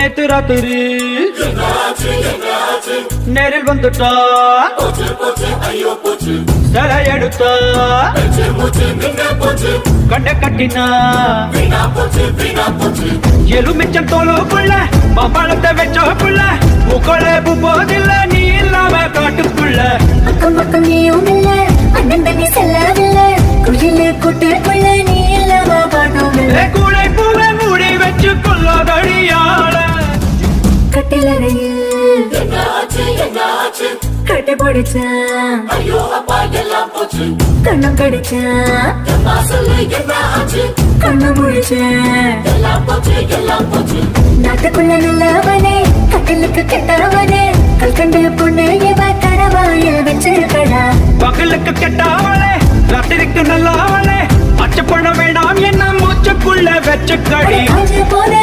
நேத்து ராத்திரி நேரில் வந்துட்டா சிலை எடுத்தா கண்ண கட்டினா எலுமிச்சம் தோலுக்குள்ள மாம்பழத்தை வச்ச புள்ள முகலே போதில்ல நீ இல்லாம காட்டுக்குள்ள அக்கம் பக்கம் நீயும் இல்ல அண்ணன் தண்ணி செல்லவில்ல குயில கூட்டுக்குள்ள நீ இல்லாம பாட்டும் கூடை பூவை மூடி வச்சு கொள்ளாதடியாள கட்டிலறையில் கட்டி பிடிச்சான் கண்ணம் கடிச்சான் கண்ணு முடிச்சேன் நாட்டுக்குள்ள நல்லவனே கட்டிலுக்கு கெட்டவனே கல்கண்டு பொண்ணு இவ கரவாயில் வச்சிருக்கடா பகலுக்கு கெட்டாவளே ராத்திரிக்கு நல்லாவளே பச்சை பண்ண வேண்டாம் என்ன மூச்சுக்குள்ள வச்சுக்கடி போல